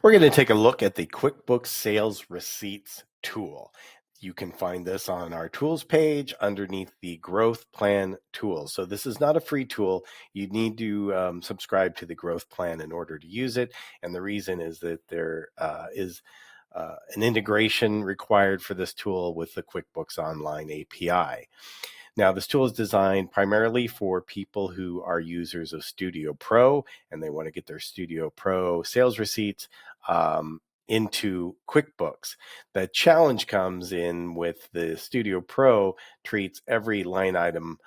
We're going to take a look at the QuickBooks Sales Receipts tool. You can find this on our tools page underneath the growth plan tools. So this is not a free tool. You need to subscribe to the growth plan in order to use it. And the reason is that there is an integration required for this tool with the QuickBooks Online API. Now, this tool is designed primarily for people who are users of Studio Pro and they want to get their Studio Pro sales receipts into QuickBooks. The challenge comes in with the Studio Pro treats every line item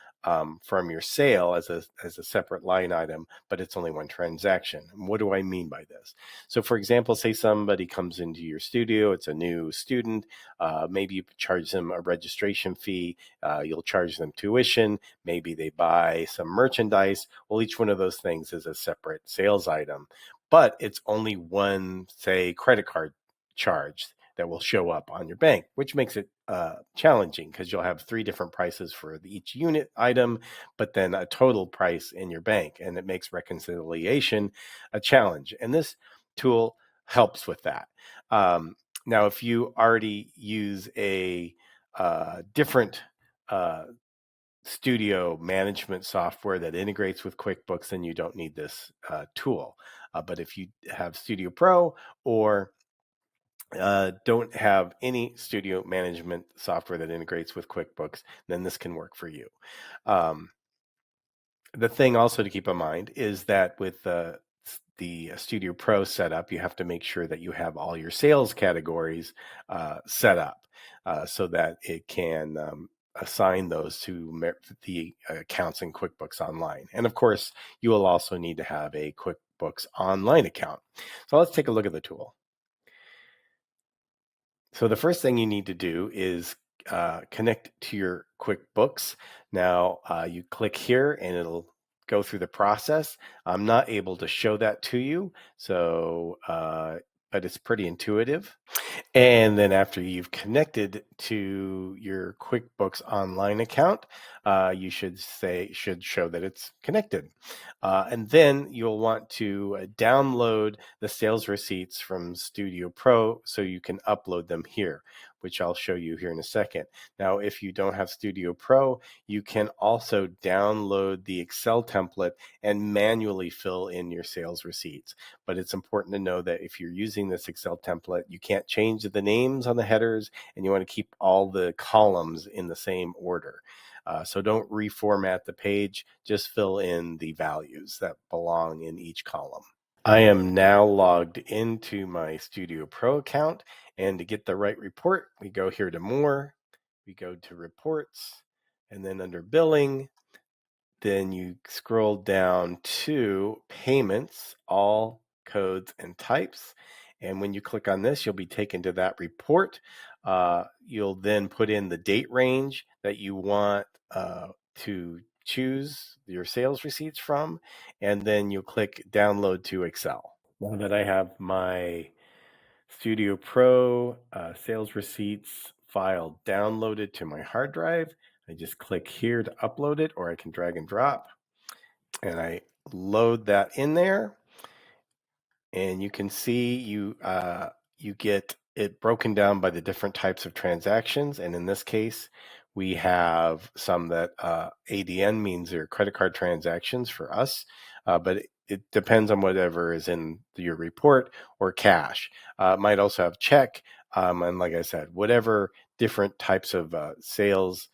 from your sale as a separate line item, but it's only one transaction. And what do I mean by this? So for example, say somebody comes into your studio, it's a new student, maybe you charge them a registration fee, you'll charge them tuition, maybe they buy some merchandise. Well, each one of those things is a separate sales item, but it's only one, say, credit card charge that will show up on your bank, which makes it challenging because you'll have 3 different prices for each unit item, but then a total price in your bank, and it makes reconciliation a challenge. And this tool helps with that. Now, if you already use a different studio management software that integrates with QuickBooks, then you don't need this tool. But if you have Studio Pro or don't have any studio management software that integrates with QuickBooks, then this can work for you. The thing also to keep in mind is that with the Studio Pro setup, you have to make sure that you have all your sales categories set up so that it can assign those to the accounts in QuickBooks Online. And of course, you will also need to have a QuickBooks Online account. So let's take a look at the tool. So the first thing you need to do is connect to your QuickBooks. Now you click here and it'll go through the process. I'm not able to show that to you, so but it's pretty intuitive. And then after you've connected to your QuickBooks Online account, you should show that it's connected. And then you'll want to download the sales receipts from Studio Pro so you can upload them here, which I'll show you here in a second. Now, if you don't have Studio Pro, you can also download the Excel template and manually fill in your sales receipts. But it's important to know that if you're using this Excel template, you can't change the names on the headers, and you want to keep all the columns in the same order. So don't reformat the page, just fill in the values that belong in each column. I am now logged into my Studio Pro account, and to get the right report, we go here to More, we go to Reports, and then under Billing, then you scroll down to Payments, All Codes and Types. And when you click on this, you'll be taken to that report. You'll then put in the date range that you want to choose your sales receipts from, and then you'll click Download to Excel. Now that I have my Studio Pro sales receipts file downloaded to my hard drive, I just click here to upload it, or I can drag and drop, and I load that in there. And you can see you get it broken down by the different types of transactions. And in this case, we have some that ADN means they're credit card transactions for us, but it depends on whatever is in your report, or cash. It might also have check. And like I said, whatever different types of sales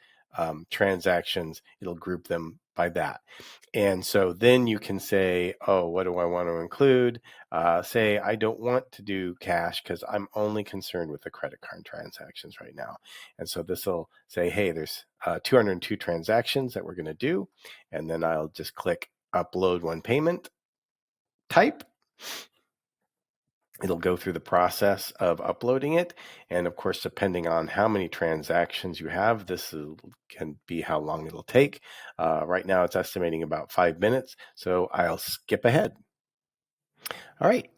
transactions, it'll group them by that. And so then you can say, oh, what do I want to include? Say, I don't want to do cash because I'm only concerned with the credit card transactions right now. And so this will say, hey, there's 202 transactions that we're going to do. And then I'll just click Upload One Payment Type. It'll go through the process of uploading it. And of course, depending on how many transactions you have, this can be how long it'll take. Right now, it's estimating about 5 minutes. So I'll skip ahead. All right.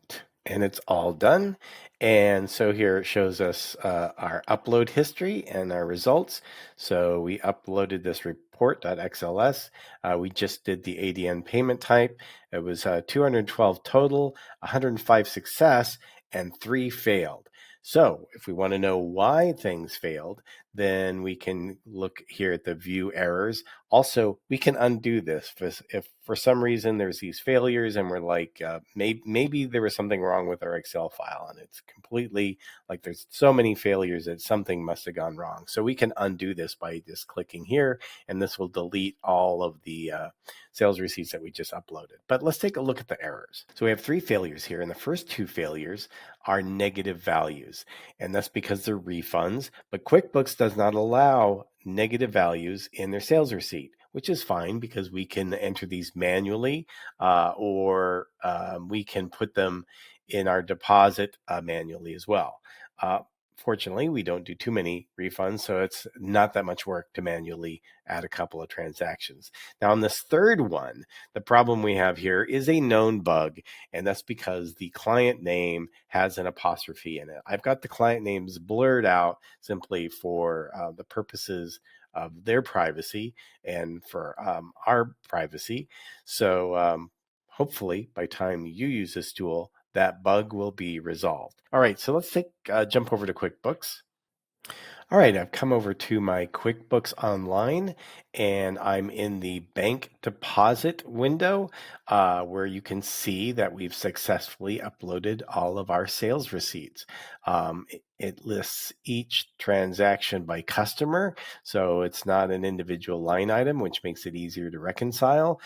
And it's all done. And so here it shows us our upload history and our results. So we uploaded this report.xls. We just did the ADN payment type. It was 212 total, 105 success, and 3 failed. So if we want to know why things failed, then we can look here at the view errors. Also, we can undo this if for some reason there's these failures and we're like, maybe there was something wrong with our Excel file and it's completely like there's so many failures that something must have gone wrong. So we can undo this by just clicking here, and this will delete all of the sales receipts that we just uploaded. But let's take a look at the errors. So we have 3 failures here, and the first 2 failures are negative values, and that's because they're refunds, but QuickBooks does not allow negative values in their sales receipt, which is fine because we can enter these manually, or we can put them in our deposit manually as well. Fortunately, we don't do too many refunds, so it's not that much work to manually add a couple of transactions. Now, on this third one, the problem we have here is a known bug, and that's because the client name has an apostrophe in it. I've got the client names blurred out simply for the purposes of their privacy and for our privacy. So hopefully, by the time you use this tool, that bug will be resolved. All right, so let's jump over to QuickBooks. All right, I've come over to my QuickBooks Online, and I'm in the bank deposit window where you can see that we've successfully uploaded all of our sales receipts. It lists each transaction by customer, so it's not an individual line item, which makes it easier to reconcile.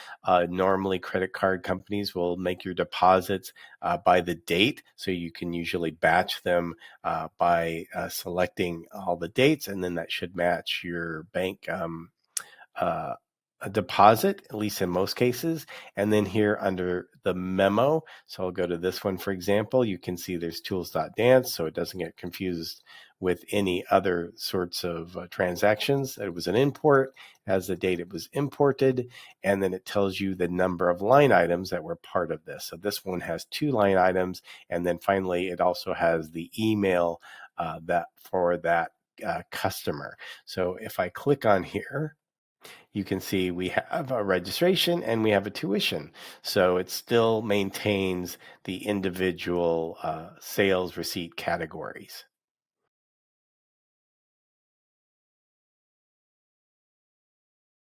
Normally, credit card companies will make your deposits by the date, so you can usually batch them by selecting all the dates, and then that should match your bank uh, a deposit, at least in most cases. And then here under the memo, so I'll go to this one, for example, you can see there's tools.dance, so it doesn't get confused with any other sorts of transactions. It was an import, has the date it was imported, and then it tells you the number of line items that were part of this. So this one has 2 line items, and then finally it also has the email that for that customer. So if I click on here, you can see we have a registration and we have a tuition. So it still maintains the individual sales receipt categories.